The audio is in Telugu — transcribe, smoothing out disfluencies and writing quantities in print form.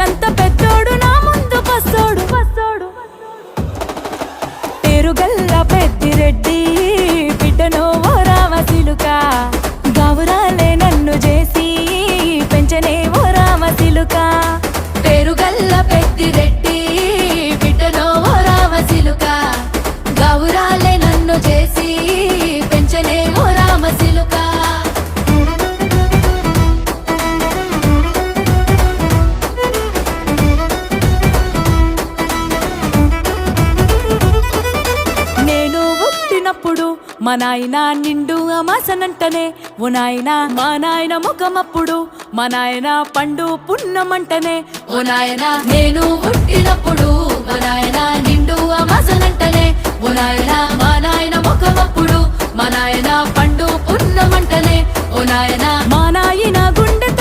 ఊరంతా పెద్దోడు నా ముందు పస్సోడు పస్సోడు పేరుగల్ల పెద్దిరెడ్డి బిడ్డనో ఓ రామసిలుక గావురాలే నన్ను చేసి పెంచనే ఓ రామసిలుక పేరుగల్ల పెద్దిరెడ్డి బిడ్డనో ఓ రామసిలుక గావురాలే నన్ను చేసి పెంచనే ఓ రామసిలుక మా నాయన నిండు అమాసనంటనే ఓ నాయన మా నాయన ముఖమప్పుడు మా నాయన పండు పున్నమంటనే ఓ నాయన నేను పుట్టినప్పుడు మా నాయన నిండు అమాసనంటనే ఓ నాయన మా నాయన ముఖమప్పుడు మా నాయన పండు పున్నమంటనే ఓ నాయన మా నాయన గుండె